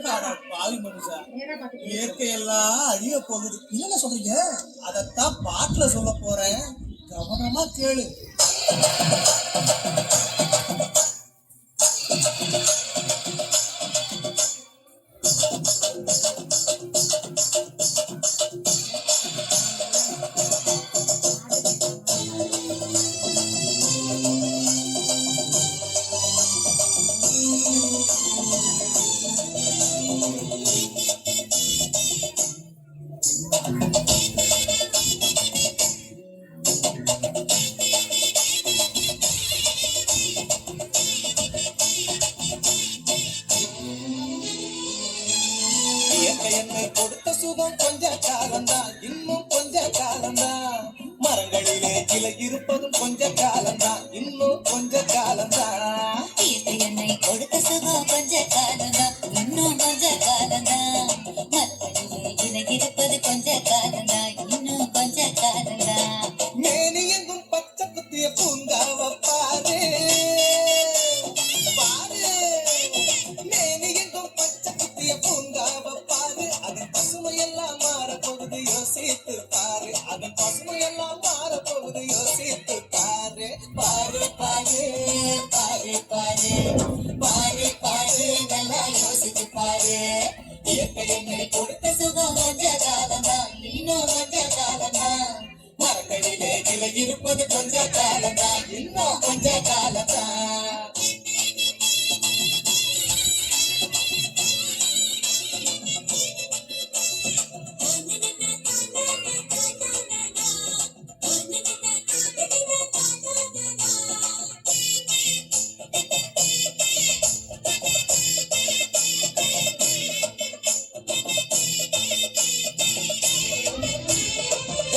பாவி மனுஷா, இயற்கை எல்லாம் அழிய போகுது. என்ன சொல்றீங்க? அதத்தான் பாட்டுல சொல்ல போறேன், கவனமா கேளு. என்னை கொடுத்த சுகம் கொஞ்ச காலம்தான், இன்னும் கொஞ்ச காலம்தான். மரங்களிலே கிளை இருப்பதும் கொஞ்ச காலம்தான், இன்னும் கொஞ்ச காலம்தான். என்னை கொடுத்த சுகம் கொஞ்ச காலம்தான், இன்னும் கொஞ்ச காலம்தான். மரங்களிலே கிளை இருப்பது கொஞ்ச காலம்தான், இன்னும் கொஞ்ச காலம்தான். மேனி எங்கும் பச்சை குத்திய பூங்காவ பாரு பாரு, மேனி எங்கும் பச்சை குத்திய பூங்காவ பாரு. அதன் பசுமையெல்லாம் மாறப்போகுது, யோசித்து பாரு. அதன் பசுமையெல்லாம் மாறப்போகுது, யோசித்து பாரு. பாரு பாரு பாரு பாரு பாரு பாரு, நல்லா யோசித்து பாரு. இயற்கை என்னை கொடுத்த சுகம் கொஞ்ச காலம்தான், இன்னும் கொஞ்ச காலம்தான். மரங்களிலே கிளை இருப்பது கொஞ்ச காலம்தான், இன்னும் கொஞ்ச காலம்தான்.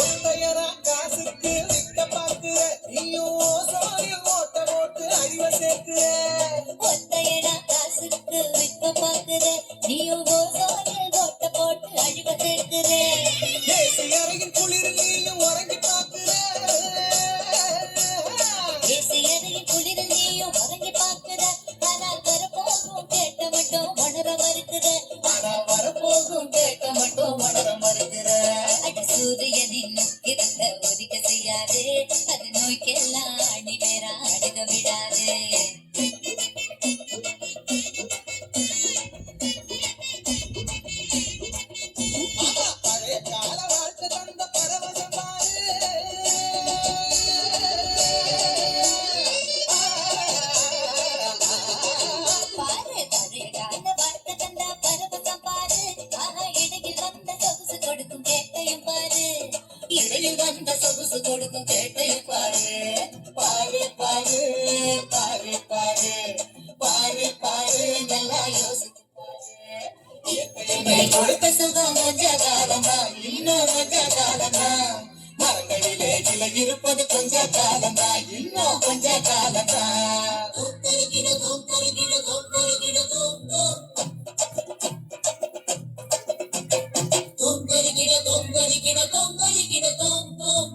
ஒத்தையரா காசுக்கு விற்க பார்க்கிற, நீயும் ஓசோனில் ஓட்ட போட்டு அறிவை சேர்க்கிற. ஒத்தையடா காசுக்கு விற்க பார்க்கிற, நீயும் ஓசோனில் ஓட்ட போட்டு அழிவ சேர்க்கிற. ஏசி அறையின் குளிரில் நீயும் உறங்கி பார்க்கிற. ஏசி அறையின் குளிரில் நீயும் உறங்கி பார்க்கிற. ஆனால் வரப்போகும் கேட்க மட்டும் உணர மறுக்கிற. ஆனா வரப்போகும் கேட்க மட்டும் உணர மறுக்கிற. அட சூரியனின் நுக்கிரத்த ஒதுக்க செய்யாது, அது நோய்க்கெல்லாம் அணி வேற அணுக விடாது. ஆமா, பழைய கால வாழ்க்கை தந்த பரவசம் பாரு. பாரு பழைய கால வாழ்க்கை தந்த பரவசம் பாரு. ஆஹா, இடையில் வந்த சொகுசு கொடுக்கும் கேட்டையும் பாரு. இடையில் வந்த சொகுசு கொடுக்கும் கேட்டையும் பாரு. பாரு பாரு பாரு பாரு பாரு பாரு, நல்லா யோசித்து பாரு. இயற்கை என்னை கொடுத்த சுகம் கொஞ்ச காலம்தான், இன்னும் கொஞ்ச காலம்தான். மரங்களிலே கிளை இருப்பது கொஞ்ச காலம்தான், இன்னும் கொஞ்ச காலம்தான். தூக்கருகிட தூக்கருகிட தூக்கருகிட தூக்கம், தூக்கருகிட தூக்கருகிட தூக்கருகிட தூக்கம்.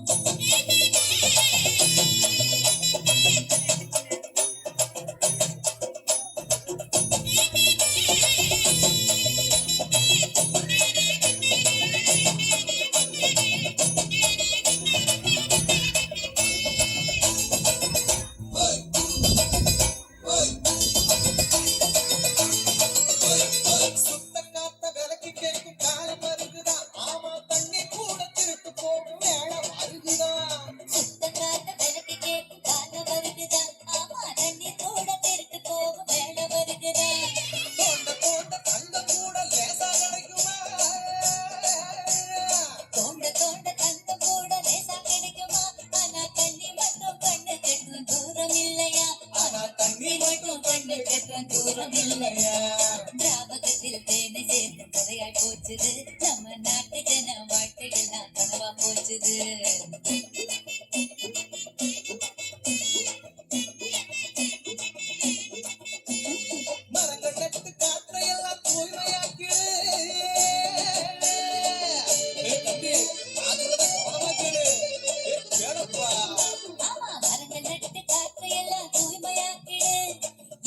சுத்த காத்த விலைக்கு கேட்கும் காலம் வருகுதான். ஆமா, தண்ணி கூட திருட்டு போகும் வேலை வருகுதான். சுத்த காத்த விளக்கு கேட்கும் காலம் வருகுதான். ஆமா, தண்ணி கூட திருட்டு போகும் வேலை வருகுதான். தோண்ட தோண்ட தங்கம் கூட லேசா கிடைக்குமா? தோண்ட தோண்ட தங்கம் கூட லேசா கிடைக்குமா? ஆனா தண்ணி மட்டும் கண்ணு கெட்டும் தூரம் இல்லையா? ஆனா தண்ணி மட்டும் கண்டு கெட்ட தூரம் இல்லையா? திராவகத்தில் தேனை சேர்த்து கதையாய் போச்சுது. நம்ம நாட்டு ஜன வாழ்க்கையெல்லாம் கனவா போச்சுது. மரங்கள் நட்டு காற்றையெல்லாம் தூய்மையாக்கிடு. தம்பி, காதுகளை கவனமா கேளு. கேளப்பா. ஆமா, மரங்கள் நட்டு காற்றையெல்லாம் தூய்மையாக்கிடு.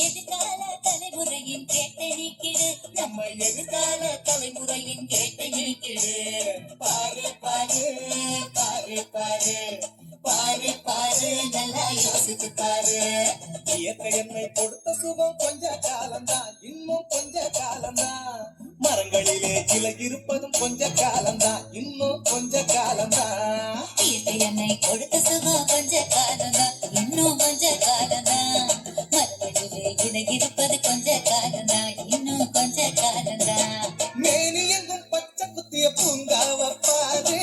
எதிர்கால தலைமுறை தலைமுறையின் கேட்டை நீக்கிடு நம்ம எதிர்கால தலைமுறையின் கேட்டை நீக்கிடு பாரு பாரு பாரு பாரு பாரு பாரு நல்லா யோசிச்சு பாரு இயற்கை என்னை கொடுத்த சுகம் கொஞ்ச காலம்தான் இன்னும் கொஞ்ச காலம்தான் மரங்களிலே கிளை இருப்பதும் கொஞ்ச காலம்தான் இன்னும் கொஞ்ச காலம்தான் இயற்கை என்னை கொடுத்த சுகம் கொஞ்ச காலம்தான் இன்னும் கொஞ்ச காலம்தான் மரங்களிலே இலை இருப்பது கொஞ்ச காலம்தான் இன்னும் கொஞ்ச காலம்தான் மேனி எங்கும் பச்சை குத்திய பூங்காவ பாரு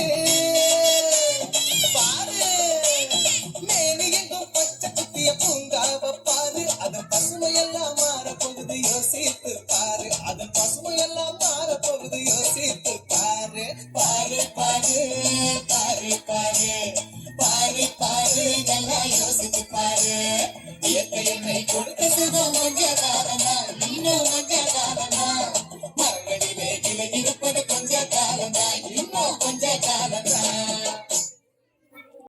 பாரு மேனி எங்கும் பச்சை குத்திய பூங்காவ பாரு அதன் பசுமையெல்லாம் மாற போகுது யோசித்து பாரு அதன் பசுமையெல்லாம் மாற போகுது யோசித்து பாரு பாரு பாரு பாரு பாரு பாரு பாரு நல்லா யோசித்து பாரு இயற்கை என்னை கொடுத்த சுகம் கொஞ்ச காலம்தான் இன்னும் கொஞ்ச காலம்தான் மரங்களிலே கிளை இருப்பது கொஞ்ச காலம்தான் இன்னும் கொஞ்ச காலம்தான்